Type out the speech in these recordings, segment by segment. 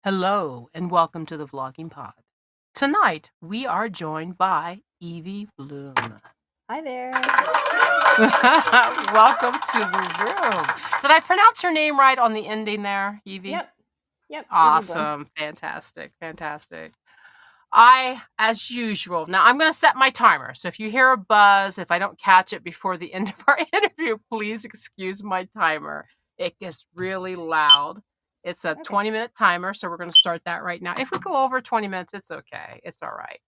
Hello and welcome to the Vlogging Pod. Tonight we are joined by Evie Bloom. Hi there. Welcome to the room. Did I pronounce your name right on the ending there, Evie? Yep. Evie Blum. Awesome. Fantastic. I, as usual, now I'm going to set my timer. So if you hear a buzz, if I don't catch it before the end of our interview, please excuse my timer. It gets really loud. It's a Okay. 20-minute timer, so we're going to start that right now. If we go over 20 minutes, it's okay. It's all right.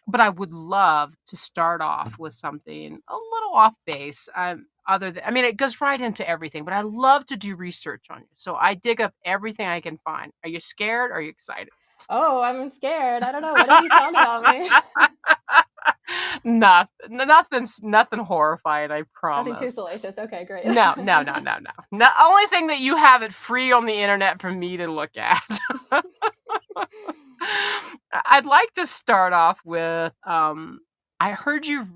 But I would love to start off with something a little off base. It goes right into everything, but I love to do research on you. So I dig up everything I can find. Are you scared? Or are you excited? Oh, I'm scared. I don't know. What have you found about me? Nothing horrifying, I Nothing too promise. salacious. Okay, great. No. The only thing that you have it free on the internet for me to look at. I'd like to start off with, I heard you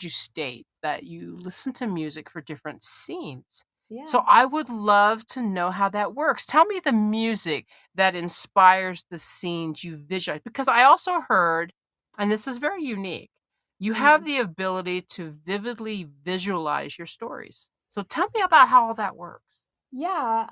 state that you listen to music for different scenes. So Yeah. I would love to know how that works. Tell me the music that inspires the scenes you visualize, because I also heard, and this is very unique, you have Mhm. the ability to vividly visualize your stories. So tell me about how all that works. Yeah.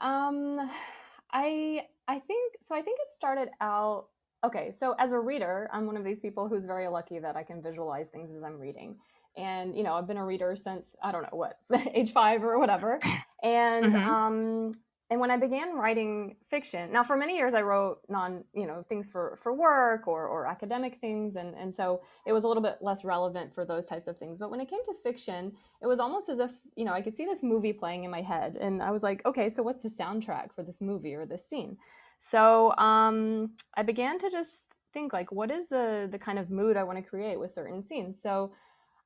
I think so. I think it started out. Okay, so as a reader, I'm one of these people who's very lucky that I can visualize things as I'm reading. And I've been a reader since I don't know what age 5 or whatever. And Mhm. um, and when I began writing fiction, now for many years I wrote things for work or academic things, and so it was a little bit less relevant for those types of things. But when it came to fiction, it was almost as if I could see this movie playing in my head, and I was like, okay, so what's the soundtrack for this movie or this scene? So I began to just think, like, what is the kind of mood I want to create with certain scenes? So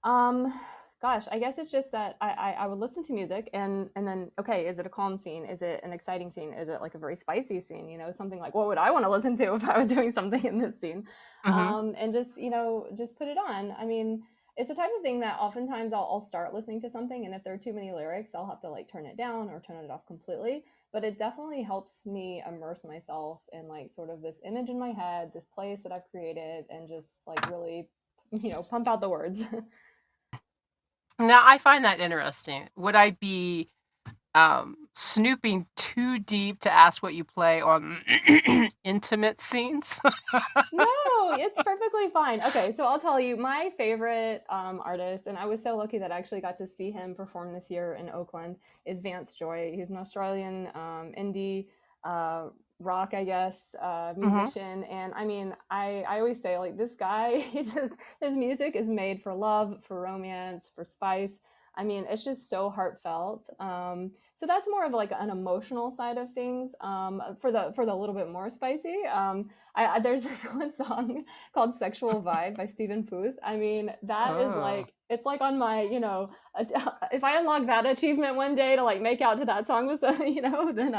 um, gosh, I guess it's just that I would listen to music, and then, okay, is it a calm scene? Is it an exciting scene? Is it like a very spicy scene? Something like, what would I want to listen to if I was doing something in this scene? Mhm. And just put it on. I mean, it's the type of thing that oftentimes I'll start listening to something, and if there are too many lyrics, I'll have to like turn it down or turn it off completely. But it definitely helps me immerse myself in like sort of this image in my head, this place that I've created, and just like really, pump out the words. Now, I find that interesting. Would I be snooping too deep to ask what you play on intimate scenes? No, it's perfectly fine. Okay, so I'll tell you my favorite artist, and I was so lucky that I actually got to see him perform this year in Oakland, is Vance Joy. He's an Australian indie uh, rock, I guess, Mhm. musician. And I mean, I always say, like, this guy, his music is made for love, for romance, for spice. I mean, it's just so heartfelt. So that's more of like an emotional side of things. For the little bit more spicy. There's this one song called "Sexual Vibe" by Stephen Puth. I mean, that is Oh. like it's like on my if I unlock that achievement one day to like make out to that song with then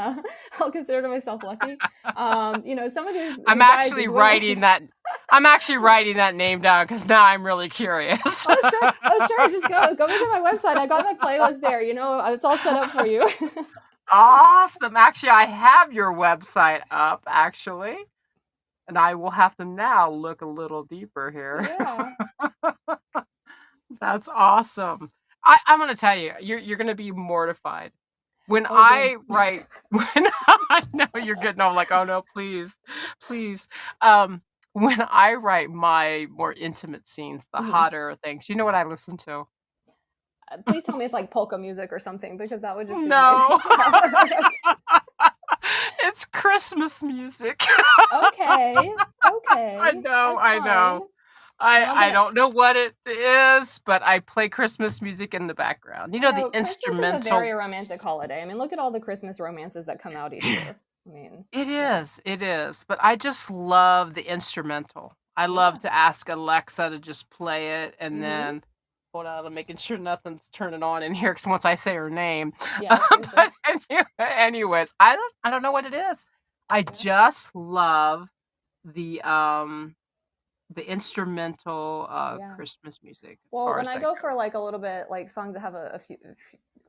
I'll consider myself lucky. Some of I'm these guys, actually these women. writing that I'm actually writing that name down because now I'm really curious. Oh sure, just go visit my website. I got my playlist there. It's all set up for you. Awesome. Actually, I have your website up, actually, and I will have to now look a little deeper here. Yeah. That's awesome. I'm gonna tell you, you're gonna be mortified. When Oh good. I write when I know you're getting all like, "Oh, no, please." Um, when I write my more intimate scenes, the Mhm. hotter things, you know what I listen to? Please tell me it's like polka music or something because that would just be No. amazing. No. It's Christmas music. Okay. I Okay. know, That's I know. fine. Well, I don't know what it is, but I play Christmas music in the background. You I know, the know Christmas is a instrumental. very romantic holiday. I mean, look at all the Christmas romances that come out each year. I mean, yeah. It is, but I just love the instrumental. I love Yeah. to ask Alexa to just play it, and Mhm. then hold on, I'm making sure nothing's turning on in here because once I say her name. Yeah, seriously. But anyways, I don't know what it is. I Yeah. just love the instrumental Yeah. Christmas music as Well, far when as I that go for goes. like a little bit like songs that have a few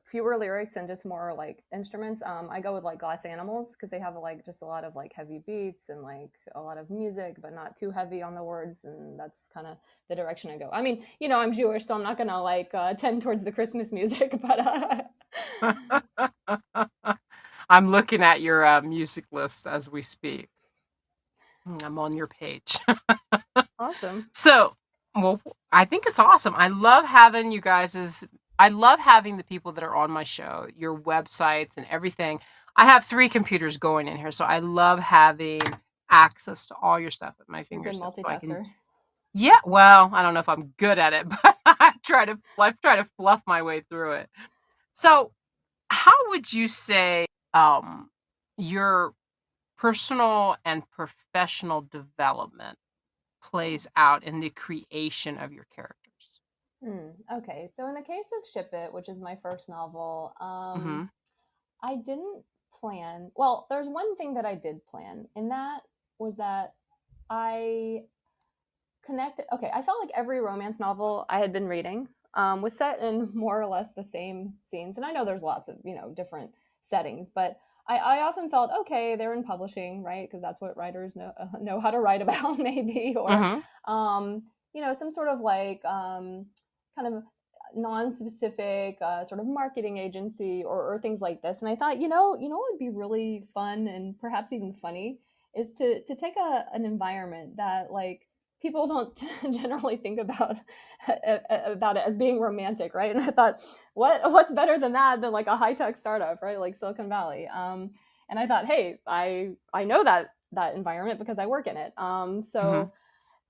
fewer lyrics and just more like instruments. I go with like Glass Animals because they have like just a lot of like heavy beats and like a lot of music, but not too heavy on the words. And that's kind of the direction I go. I mean, I'm Jewish, so I'm not gonna like tend towards the Christmas music, but I'm looking at your music list as we speak. I'm on your page. awesome. So, well, I think it's awesome. I love having you guys's. I love having the people that are on my show, your websites and everything. I have 3 computers going in here, so I love having access to all your stuff at my You're a good fingertips so I can. multitasker. Yeah, well, I don't know if I'm good at it, but I try to fluff my way through it. So, how would you say your personal and professional development plays out in the creation of your characters? Okay, so in the case of Ship It, which is my first novel, Mhm. I didn't plan. Well, there's one thing that I did plan, and that was that I connected. Okay, I felt like every romance novel I had been reading was set in more or less the same scenes. And I know there's lots of, different settings, but I often felt, okay, they're in publishing, right? Because that's what writers know how to write about, maybe, or, Mhm. some sort of like kind of non-specific sort of marketing agency or things like this. And I thought, what would be really fun and perhaps even funny is to take an environment that like people don't generally think about it as being romantic, right? And I thought, what's better than that than like a high tech startup, right? Like Silicon Valley. And I thought, hey, I know that environment because I work in it. Mhm. So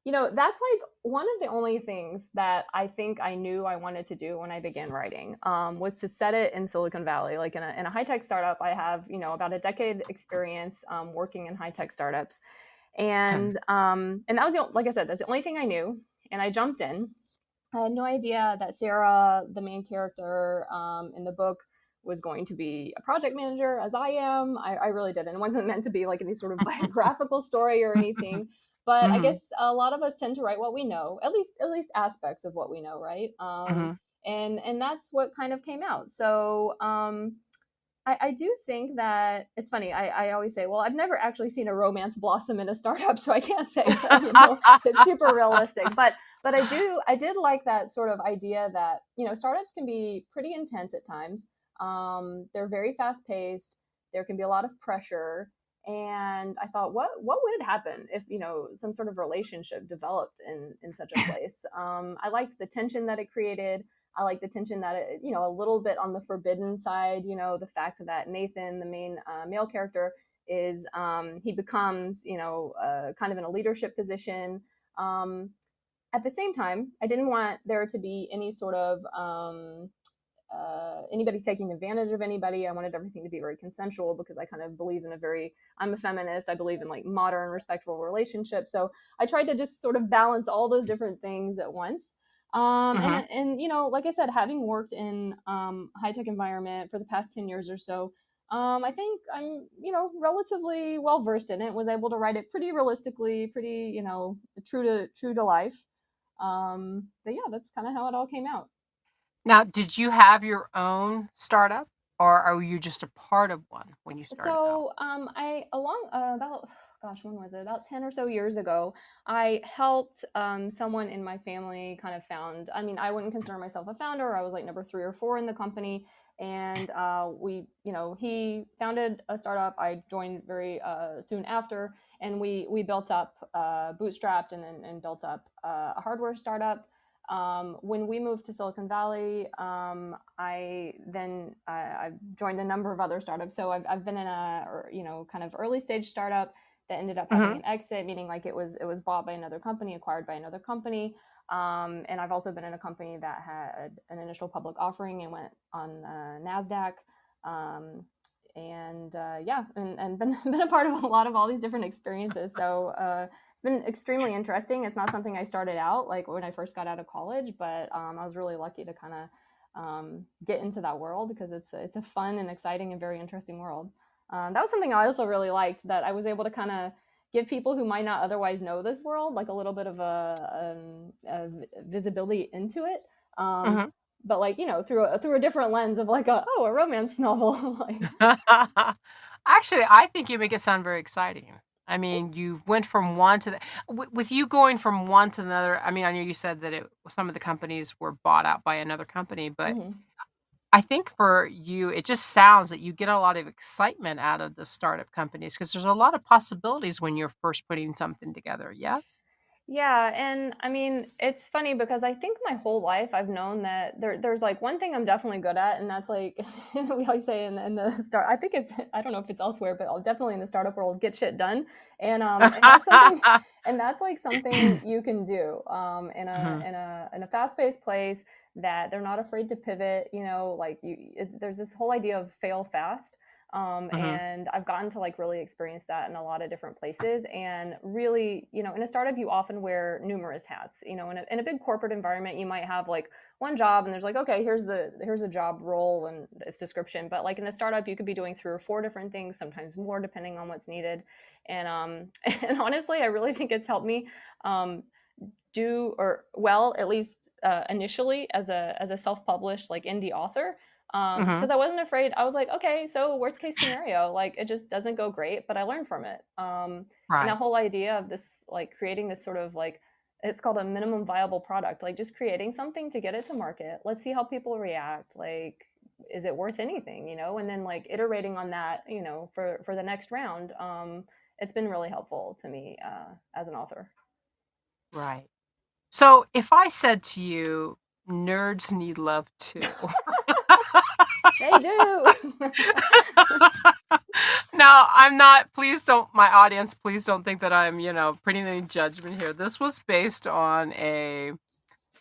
that's like one of the only things that I think I knew I wanted to do when I began writing was to set it in Silicon Valley, like in a high tech startup. I have about a decade experience working in high tech startups, and that was like I said, that's the only thing I knew, and I jumped in. I had no idea that Sarah, the main character in the book, was going to be a project manager as I am. I really didn't. It wasn't meant to be like any sort of biographical story or anything. But I Mhm. guess a lot of us tend to write what we know, at least aspects of what we know, right? Mhm. And that's what kind of came out. So I do think that it's funny. I always say, well, I've never actually seen a romance blossom in a startup, so I can't say that it's super realistic. But I did like that sort of idea that startups can be pretty intense at times. They're very fast paced. There can be a lot of pressure, and I thought, what would happen if some sort of relationship developed in such a place? I liked the tension that it created. I like the tension that it, a little bit on the forbidden side, the fact that Nathan, the main male character, is he becomes, kind of in a leadership position. Um, at the same time, I didn't want there to be any sort of anybody taking advantage of anybody. I wanted everything to be very consensual because I kind of believe in I'm a feminist. I believe in like modern, respectful relationships. So I tried to just sort of balance all those different things at once. Mhm. And like I said, having worked in high tech environment for the past 10 years or so, I think I'm relatively well versed in it. Was able to write it pretty realistically, pretty true to life. But yeah, that's kind of how it all came out. Now, did you have your own startup, or are you just a part of one when you started out? So, I along about gosh, when was it? About 10 or so years ago, I helped someone in my family kind of found. I mean, I wouldn't consider myself a founder. I was like number 3 or 4 in the company, and he founded a startup. I joined very soon after, and we built up, bootstrapped, and built up a hardware startup. When we moved to Silicon Valley, I joined a number of other startups. So I've been in kind of early stage startup that ended up having Mhm. an exit, meaning like it was bought by another company, acquired by another company. And I've also been in a company that had an initial public offering and went on Nasdaq. Um, and yeah, and been a part of a lot of all these different experiences. So it's been extremely interesting. It's not something I started out like when I first got out of college, but I was really lucky to kind of get into that world because it's a fun and exciting and very interesting world. That was something I also really liked, that I was able to kind of give people who might not otherwise know this world like a little bit of a visibility into it. Um, Mhm. but like, through a different lens of like a romance novel. Like, Actually, I think you make it sound very exciting. I mean, you went from one to the with you going from one to another. I mean, I know you said that some of the companies were bought out by another company, but mhm. I think for you, it just sounds that you get a lot of excitement out of the startup companies because there's a lot of possibilities when you're first putting something together. Yes? Yeah, and I mean, it's funny because I think my whole life I've known that there's like one thing I'm definitely good at, and that's like we always say in the start. I think it's I don't know if it's elsewhere, but I'll definitely in the startup world get shit done, and that's something, and that's like something you can do in a Mhm, fast paced place that they're not afraid to pivot. Like there's this whole idea of fail fast. mhm, And I've gotten to like really experience that in a lot of different places. And really, in a startup, you often wear numerous hats. In a big corporate environment, you might have like one job, and there's like, okay, here's a job role and its description. But like in a startup, you could be doing 3 or 4 different things, sometimes more, depending on what's needed. And and honestly, I really think it's helped me um, do or well at least initially as a self-published like indie author, mhm. because I wasn't afraid. I was like, okay, so worst case scenario, like it just doesn't go great, but I learned from it. And that Right. whole idea of this like creating this sort of like, it's called a minimum viable product, like just creating something to get it to market. Let's see how people react. Like, is it worth anything, and then like iterating on that, for the next round. It's been really helpful to me as an author. Right. So if I said to you, nerds need love too. They do. Now, I'm not, please don't, my audience, please don't think that I'm, putting any judgment here. This was based on a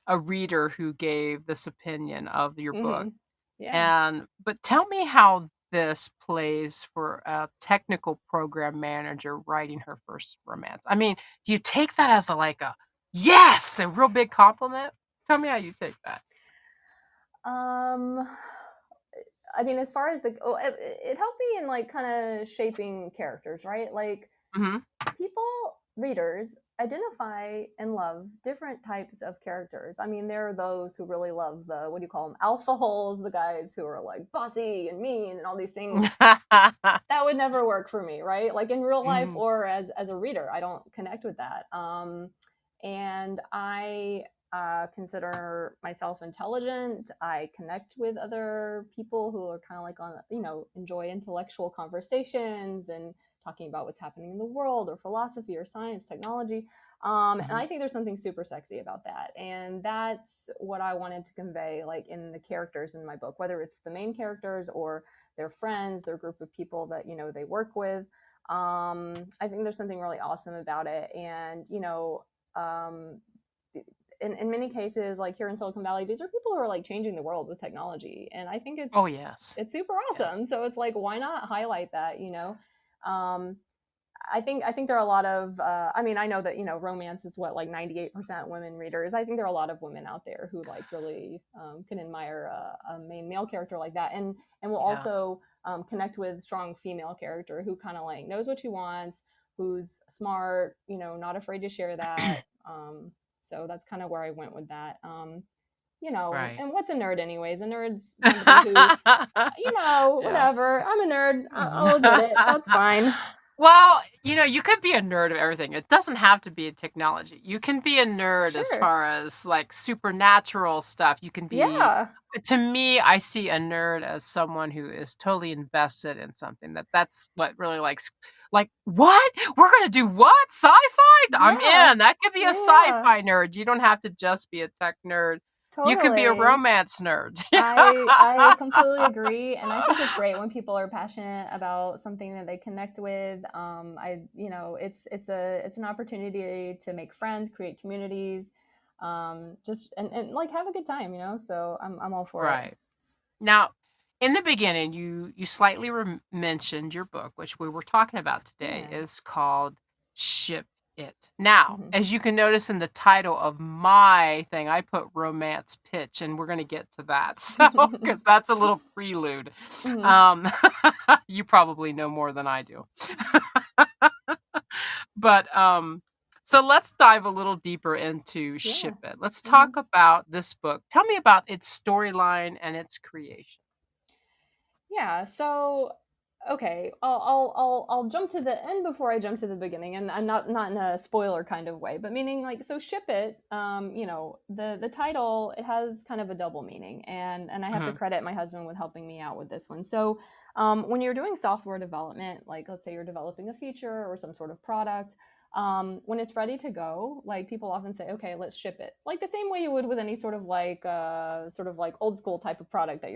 reader who gave this opinion of your book. Hmm. Yeah. But tell me how this plays for a technical program manager writing her first romance. I mean, do you take that as yes, a real big compliment? Tell me how you take that. Um, I mean, as far as it helped me in like kind of shaping characters, right? Like Mhm. people, readers identify and love different types of characters. I mean, there are those who really love the, what do you call them, alpha holes, the guys who are like bossy and mean and all these things. That would never work for me, right? Like in real life Mhm. or as a reader, I don't connect with that. And I consider myself intelligent. I connect with other people who are kind of like on, enjoy intellectual conversations and talking about what's happening in the world or philosophy or science, technology. And Mhm. I think there's something super sexy about that. And that's what I wanted to convey, like in the characters in my book, whether it's the main characters or their friends, their group of people that, they work with. I think there's something really awesome about it. And, um, in many cases, like here in Silicon Valley, these are people who are like changing the world with technology. And I think Oh, yes. it's super Yes. awesome. So it's like, why not highlight that, Um, I think there are a lot of I mean, I know that romance is what, like 98% women readers. I think there are a lot of women out there who like really can admire a main male character like that, and will Yeah. also connect with strong female character who kind of like knows what she wants, who's smart, not afraid to share that. So that's kind of where I went with that. Right. And what's a nerd anyways? A nerd's somebody who, Yeah. whatever. I'm a nerd. I'll admit it. That's fine. Well, you could be a nerd of everything. It doesn't have to be a technology. You can be a nerd as Sure. far as like supernatural stuff. You can be, Yeah. to me, I see a nerd as someone who is totally invested in something. That's what really like, what? We're gonna do what? Sci-fi? I'm Yeah. in. That could be a Yeah. sci-fi nerd. You don't have to just be a tech nerd. You could be a Totally. romance nerd. I completely agree, and I think it's great when people are passionate about something that they connect with. It's an opportunity to make friends, create communities, just and like have a good time, So I'm all for it. Right. Now, in the beginning, you slightly mentioned your book, which we were talking about today, Yeah. is called Ship It. Now, Hmm. as you can notice in the title of my thing, I put romance pitch, and we're going to get to that. So, because that's a little prelude. Hmm. Um, you probably know more than I do. But So let's dive a little deeper into Yeah. Ship It. Let's Hmm. talk about this book. Tell me about its storyline and its creation. Yeah. So, okay, I'll jump to the end before I jump to the beginning, and I'm not in a spoiler kind of way, but meaning like so ship it. The title, it has kind of a double meaning, and I have to Mhm, credit my husband with helping me out with this one. So, when you're doing software development, like let's say you're developing a feature or some sort of product, when it's ready to go, like people often say, okay, let's ship it, like the same way you would with any sort of like old school type of product that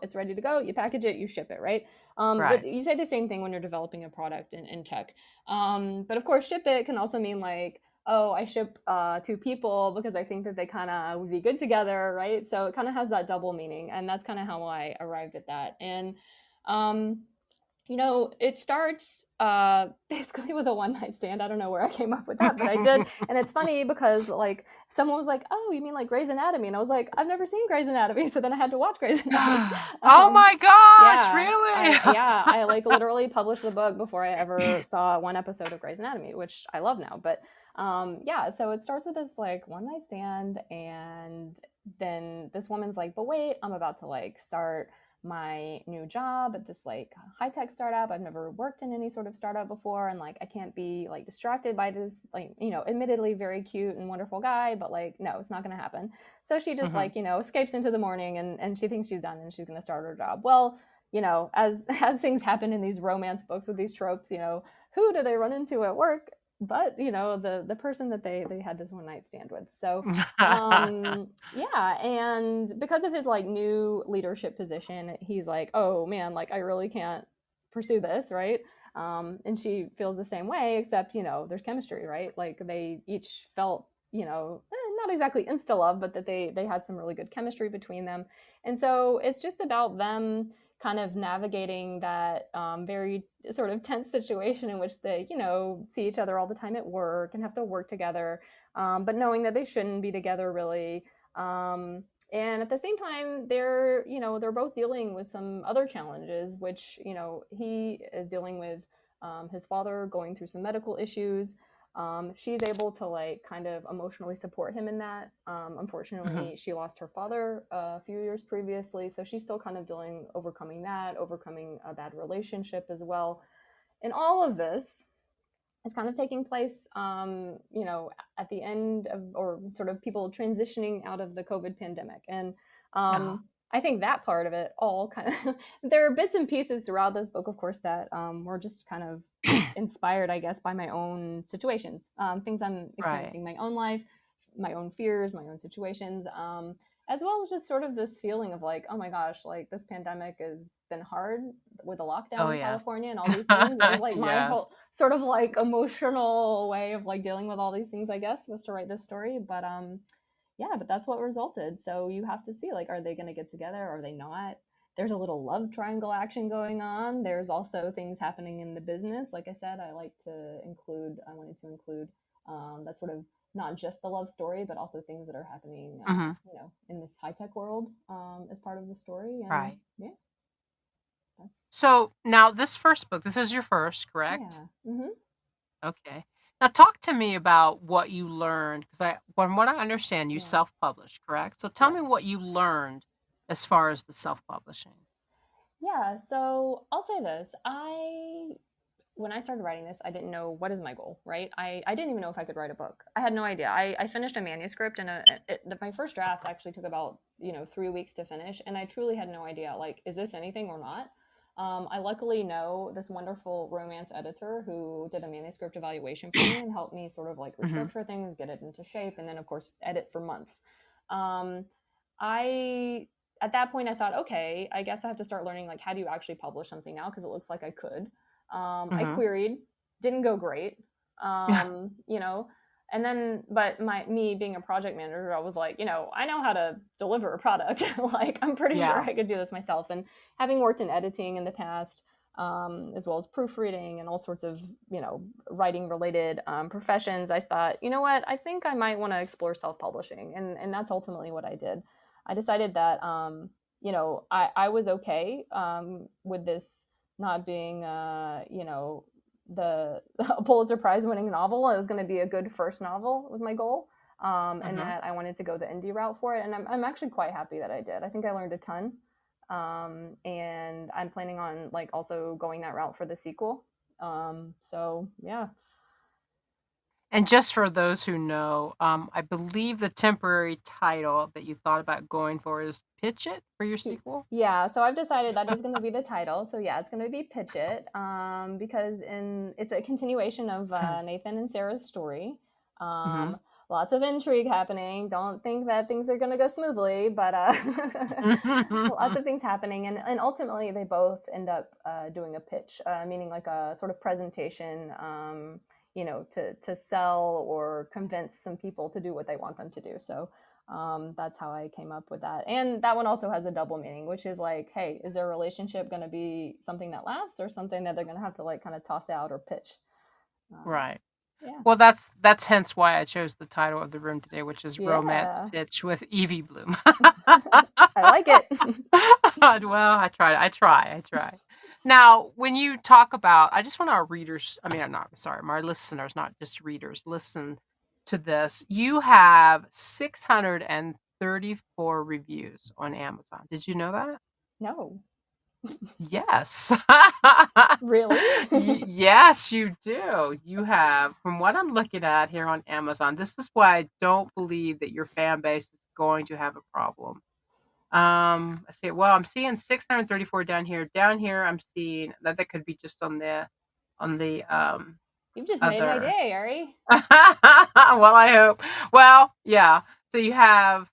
it's ready to go, you package it, you ship it, right? But right. you say the same thing when you're developing a product in tech. But of course, ship it can also mean like, oh, I ship two people because I think that they kind of would be good together, right? So it kind of has that double meaning, and that's kind of how I arrived at that. And um, it starts basically with a one night stand. I don't know where I came up with that, but I did. And it's funny because like someone was like, "Oh, you mean like Grey's Anatomy?" And I was like, "I've never seen Grey's Anatomy," so then I had to watch Grey's Anatomy. Oh Um, my gosh, yeah, really? I like literally published the book before I ever saw one episode of Grey's Anatomy, which I love now. But yeah, so it starts with this like one night stand, and then this woman's like, "But wait, I'm about to like start my new job at this like high tech startup. I've never worked in any sort of startup before, and like I can't be like distracted by this like admittedly very cute and wonderful guy, but like no, it's not going to happen." So she just Mhm. like escapes into the morning, and she thinks she's done and she's going to start her job. Well, as as things happen in these romance books with these tropes, who do they run into at work? But the person that they had this one night stand with. So yeah, and because of his like new leadership position, he's like, oh man, like I really can't pursue this, right? And she feels the same way, except there's chemistry, right? Like they each felt not exactly insta love, but that they had some really good chemistry between them. And so it's just about them kind of navigating that very sort of tense situation in which they see each other all the time at work and have to work together, but knowing that they shouldn't be together really. And at the same time, they're both dealing with some other challenges, which he is dealing with his father going through some medical issues. She's able to like kind of emotionally support him in that. Mhm. Unfortunately, she lost her father a few years previously, so she's still kind of overcoming that, overcoming a bad relationship as well. And all of this is kind of taking place, at the end of, or sort of people transitioning out of the COVID pandemic. And Oh, I think that part of it all kind of, there are bits and pieces throughout this book, of course, that were just kind of inspired, I guess, by my own situations, things I'm right. experiencing in my own life, my own fears, my own situations, as well as just sort of this feeling of like, oh my gosh, like this pandemic has been hard with a lockdown Oh, in yes. California and all these things. It was like my Yes. whole sort of like emotional way of like dealing with all these things, I guess, was to write this story. But yeah, but that's what resulted. So you have to see like, are they going to get together? Are they not? There's a little love triangle action going on. There's also things happening in the business. Like I said, I wanted to include that sort of not just the love story, but also things that are happening, Mhm. in this high tech world, as part of the story. And Right. yeah, that's, So now this first book, this is your first, correct? yeah. Hmm. Okay. Now talk to me about what you learned, because from what I understand, you Yeah. self-published, correct? So tell me Yes. what you learned as far as the self-publishing. Yeah. So I'll say this. When I started writing this, I didn't know what is my goal, right? I didn't even know if I could write a book. I had no idea. I finished a manuscript, and my first draft actually took about 3 weeks to finish, and I truly had no idea like, is this anything or not? I luckily know this wonderful romance editor who did a manuscript evaluation for me and helped me sort of like Mhm. restructure things, get it into shape, and then of course edit for months. Um, I At that point I thought, okay, I guess I have to start learning like how do you actually publish something now, because it looks like I could. I Mhm. queried, didn't go great. Yeah. Um, you know, and then, but me being a project manager, I was like, I know how to deliver a product. Like, I'm pretty sure Yeah. I could do this myself. And having worked in editing in the past, as well as proofreading and all sorts of, writing related professions, I thought, you know what, I think I might want to explore self publishing. And that's ultimately what I did. I decided that, I was okay with this not being, the a Pulitzer Prize winning novel. It was going to be a good first novel was my goal, and Hmm. that I wanted to go the indie route for it. And I'm actually quite happy that I did. I think I learned a ton, and I'm planning on like also going that route for the sequel. So yeah. And just for those who know, I believe the temporary title that you thought about going for is Pitch It for your sequel? Yeah, so I've decided that is going to be the title. So yeah, it's going to be Pitch It, because it's a continuation of Nathan and Sarah's story. Mhm. Lots of intrigue happening. Don't think that things are going to go smoothly, but lots of things happening, and ultimately they both end up doing a pitch, meaning like a sort of presentation. To sell or convince some people to do what they want them to do. So that's how I came up with that. And that one also has a double meaning, which is like, hey, is their relationship going to be something that lasts or something that they're going to have to like kind of toss out or pitch? Um, Right. yeah. Well, that's hence why I chose the title of the room today, which is Romance Yeah. Pitch with Evie Bloom. I like it. Well, I try. Now, when you talk about, I just want our readers, I mean, I'm not sorry, my listeners, not just readers, listen to this. You have 634 reviews on Amazon. Did you know that? No. Yes. Really? Yes, you do. You have, from what I'm looking at here on Amazon, this is why I don't believe that your fan base is going to have a problem. I see. Well, I'm seeing 634 down here. Down here, I'm seeing that could be just on the You've just made my other. day, Ari. Well, I hope. Well, yeah. So you have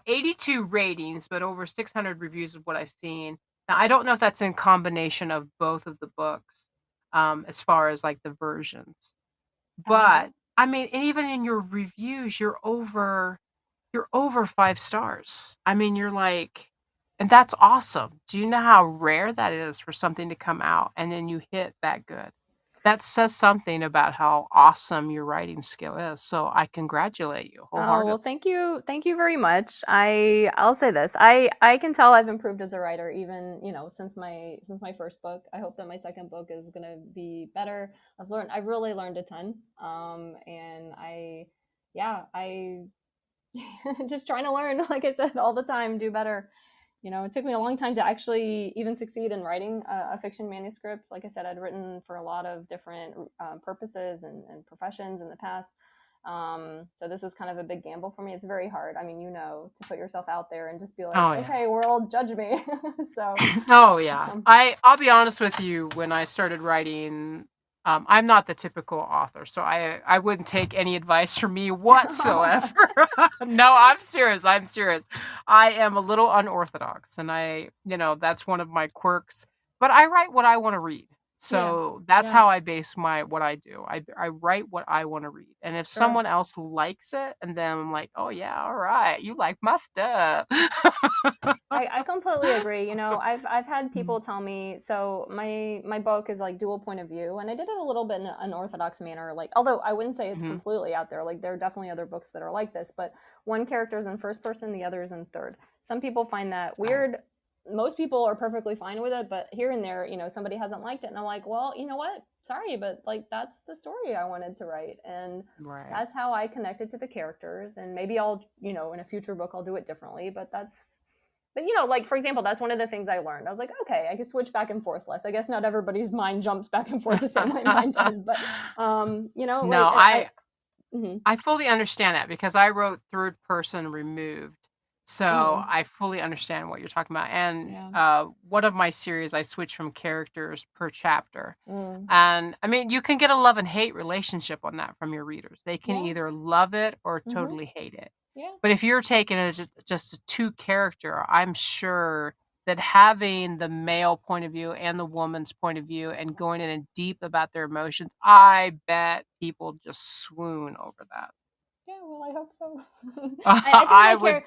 82 ratings, but over 600 reviews of what I've seen. Now, I don't know if that's in combination of both of the books, as far as like the versions. But Uh-huh. I mean, and even in your reviews, you're over 5 stars. I mean, you're like, and that's awesome. Do you know how rare that is for something to come out and then you hit that good? That says something about how awesome your writing skill is. So I congratulate you Oh, well, wholeheartedly. thank you. Thank you very much. I'll say this. I can tell I've improved as a writer even, since my first book. I hope that my second book is going to be better. I've really learned a ton. And I just trying to learn, like I said, all the time, do better. It took me a long time to actually even succeed in writing a fiction manuscript. Like I said, I'd written for a lot of different purposes and professions in the past. So this was kind of a big gamble for me. It's very hard. I mean, to put yourself out there and just be like, Oh yeah. okay, world, judge me. So, Oh yeah. um, I'll be honest with you, when I started writing, I'm not the typical author, so I wouldn't take any advice from me whatsoever. No, I'm serious. I'm serious. I am a little unorthodox, and that's one of my quirks. But I write what I want to read. yeah, So that's yeah, how I base what I do. I write what I want to read. And if sure. someone else likes it, and then I'm like, "Oh yeah, all right. You like my stuff." I completely agree. I've had people tell me, so my book is like dual point of view, and I did it a little bit in an unorthodox manner. Like, although I wouldn't say it's Mhm. completely out there. Like, there are definitely other books that are like this, but one character is in first person, the other is in third. Some people find that Right. weird. Most people are perfectly fine with it, but here and there, somebody hasn't liked it, and I'm like, well, you know what? Sorry, but like that's the story I wanted to write, and Right. that's how I connected to the characters. And maybe I'll, in a future book, I'll do it differently, but like for example, that's one of the things I learned. I was like, okay, I could switch back and forth less. I guess not everybody's mind jumps back and forth the same way mine does, but No, like I mhm. I fully understand that because I wrote third person removed. So Mhm. I fully understand what you're talking about. And Yeah. one of my series, I switch from characters per chapter. Mm. And I mean, you can get a love and hate relationship on that from your readers. They can Yeah. either love it or Mhm. totally hate it. Yeah. But if you're taking it as just a two character, I'm sure that having the male point of view and the woman's point of view and going in and deep about their emotions, I bet people just swoon over that. Yeah, well, I hope so. I think I my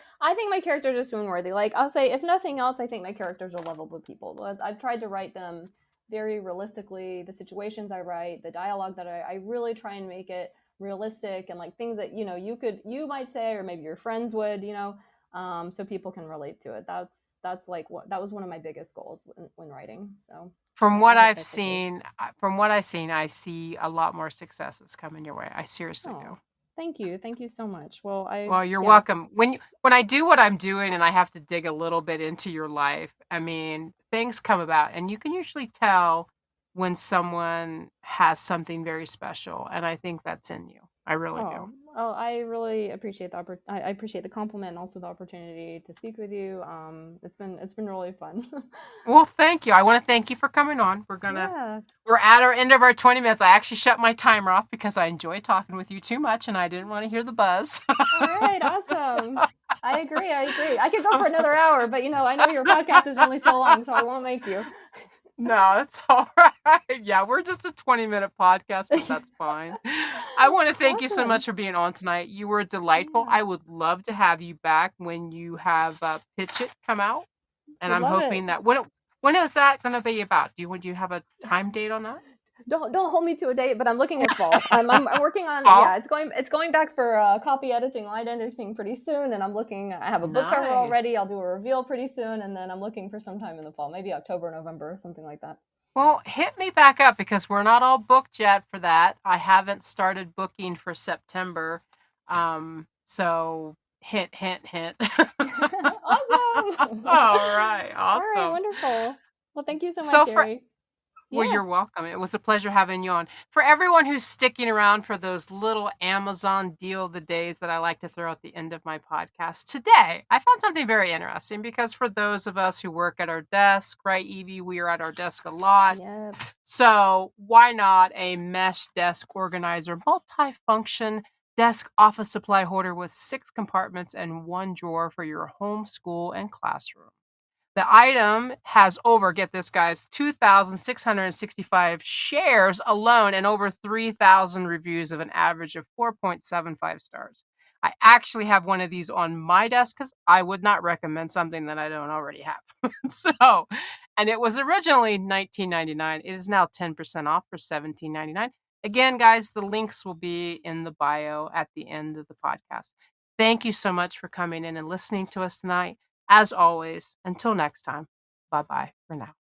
would. characters are swoon worthy. Like, I'll say, if nothing else, I think my characters are lovable people. Because I've tried to write them very realistically. The situations I write, the dialogue that I really try and make it realistic, and like things that you might say, or maybe your friends would. so people can relate to it. That's like what that was one of my biggest goals when writing. So From I what hope I've that's the case. seen, from what I've seen, I see a lot more successes coming your way. I seriously do. Oh, thank you so much. Well, I Well, you're yeah. welcome. When I do what I'm doing and I have to dig a little bit into your life, I mean, things come about and you can usually tell when someone has something very special, and I think that's in you. I really do. Oh, I really appreciate I appreciate the compliment and also the opportunity to speak with you. It's been really fun. Well, thank you. I want to thank you for coming on. Yeah. We're at our end of our 20 minutes. I actually shut my timer off because I enjoy talking with you too much and I didn't want to hear the buzz. All right. Awesome. I agree. I agree. I could go for another hour, but I know your podcast is only so long, so I won't make you. No, that's all right. Yeah, we're just a 20-minute podcast, but that's fine. I want to thank you so Awesome. much for being on tonight. You were delightful. Yeah. I would love to have you back when you have Pitch It come out. And Would I'm love it. hoping that when is that going to be about? Do you have a time date on that? Don't hold me to a date, but I'm looking at fall. I'm working on Fall? it's going back for copy editing, line editing pretty soon, and I'm looking. I have a book cover Nice. already. I'll do a reveal pretty soon, and then I'm looking for sometime in the fall, maybe October, November, or something like that. Well, hit me back up because we're not all booked yet for that. I haven't started booking for September. So hint, hint, hint. Awesome. All right, All right, awesome. wonderful. Well, thank you so much, So for Sherry. Well, Yeah. you're welcome. It was a pleasure having you on. For everyone who's sticking around for those little Amazon deal of the days that I like to throw at the end of my podcast, today I found something very interesting because for those of us who work at our desk, right, Evie, we are at our desk a lot. Yep. So why not a mesh desk organizer, multi-function desk office supply holder with 6 compartments and 1 drawer for your home, school, and classroom. The item has over, get this, guys, 2,665 shares alone and over 3,000 reviews of an average of 4.75 stars. I actually have one of these on my desk because I would not recommend something that I don't already have. So, and it was originally $19.99. It is now 10% off for $17.99. Again, guys, the links will be in the bio at the end of the podcast. Thank you so much for coming in and listening to us tonight. As always, until next time, bye bye for now.